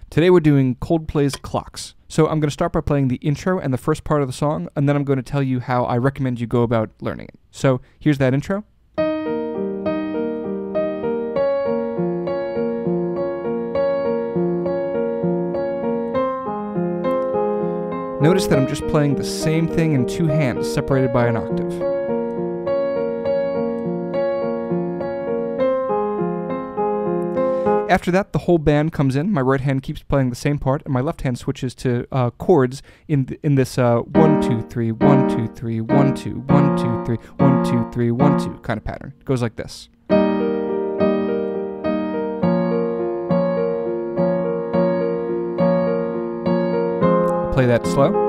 Today we're doing Coldplay's Clocks. So I'm going to start by playing the intro and the first part of the song, and then I'm going to tell you how I recommend you go about learning it. So here's that intro. Notice that I'm just playing the same thing in two hands, separated by an octave. After that, the whole band comes in. My right hand keeps playing the same part, and my left hand switches to chords in this 1 2 3 1 2 3 1 2 1 2 3 1 2 3 1 2 kind of pattern. It goes like this. I'll play that slow.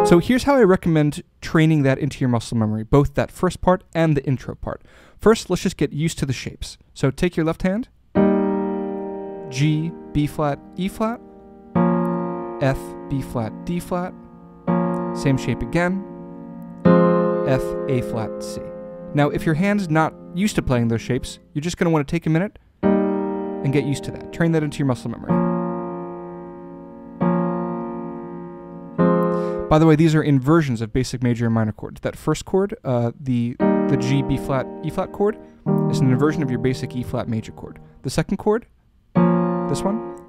So here's how I recommend training that into your muscle memory, both that first part and the intro part. First, let's just get used to the shapes. So take your left hand, G, B flat, E flat, F, B flat, D flat, same shape again, F, A flat, C. Now if your hand's not used to playing those shapes, you're just going to want to take a minute and get used to that. Train that into your muscle memory. By the way, these are inversions of basic major and minor chords. That first chord, the G, B flat, E flat chord, is an inversion of your basic E flat major chord. The second chord, this one,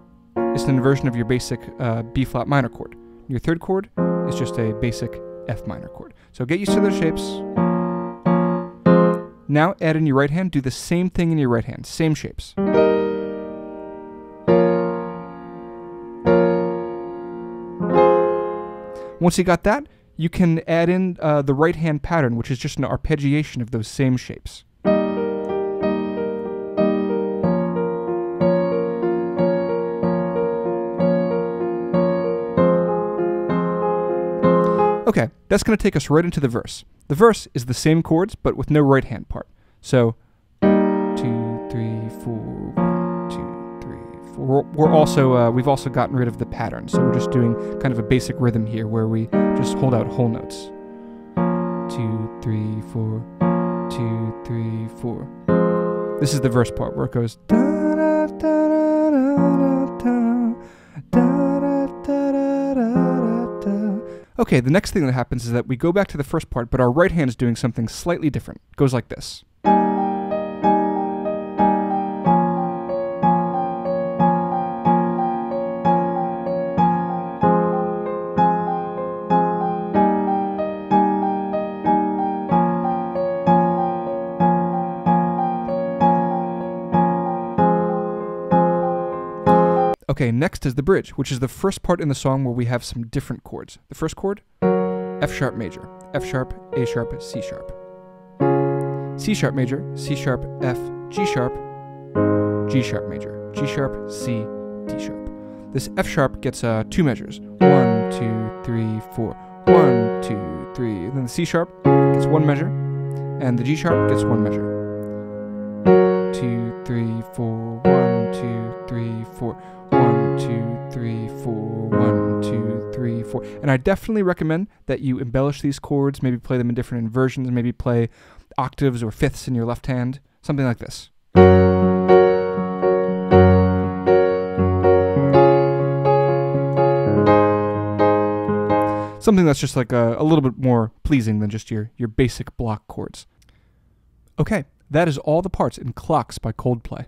is an inversion of your basic B flat minor chord. Your third chord is just a basic F minor chord. So get used to those shapes. Now add in your right hand, do the same thing in your right hand, same shapes. Once you got that, you can add in the right hand pattern, which is just an arpeggiation of those same shapes. Okay, that's going to take us right into the verse. The verse is the same chords, but with no right hand part. So, 2, 3, 4, 1, 2, 3, 4. We've also gotten rid of the pattern, so we're just doing kind of a basic rhythm here where we just hold out whole notes. 2, 3, 4, 2, 3, 4. This is the verse part where it goes da da da da da da da da da. Okay, the next thing that happens is that we go back to the first part, but our right hand is doing something slightly different. It goes like this. Okay, next is the bridge, which is the first part in the song where we have some different chords. The first chord, F sharp major, F sharp, A sharp, C sharp. C sharp major, C sharp, F, G sharp, G sharp major, G sharp, C, D sharp. This F sharp gets 2 measures. 1, 2, 3, 4. 1, 2, 3. And then the C sharp gets 1 measure, and the G sharp gets 1 measure. 2, 3, 4. 1, 2, 3, 4. 1, 2, 3, 4, 1, 2, 3, 4. And I definitely recommend that you embellish these chords, maybe play them in different inversions, maybe play octaves or fifths in your left hand, something like this. Something that's just like a little bit more pleasing than just your basic block chords. Okay, that is all the parts in Clocks by Coldplay.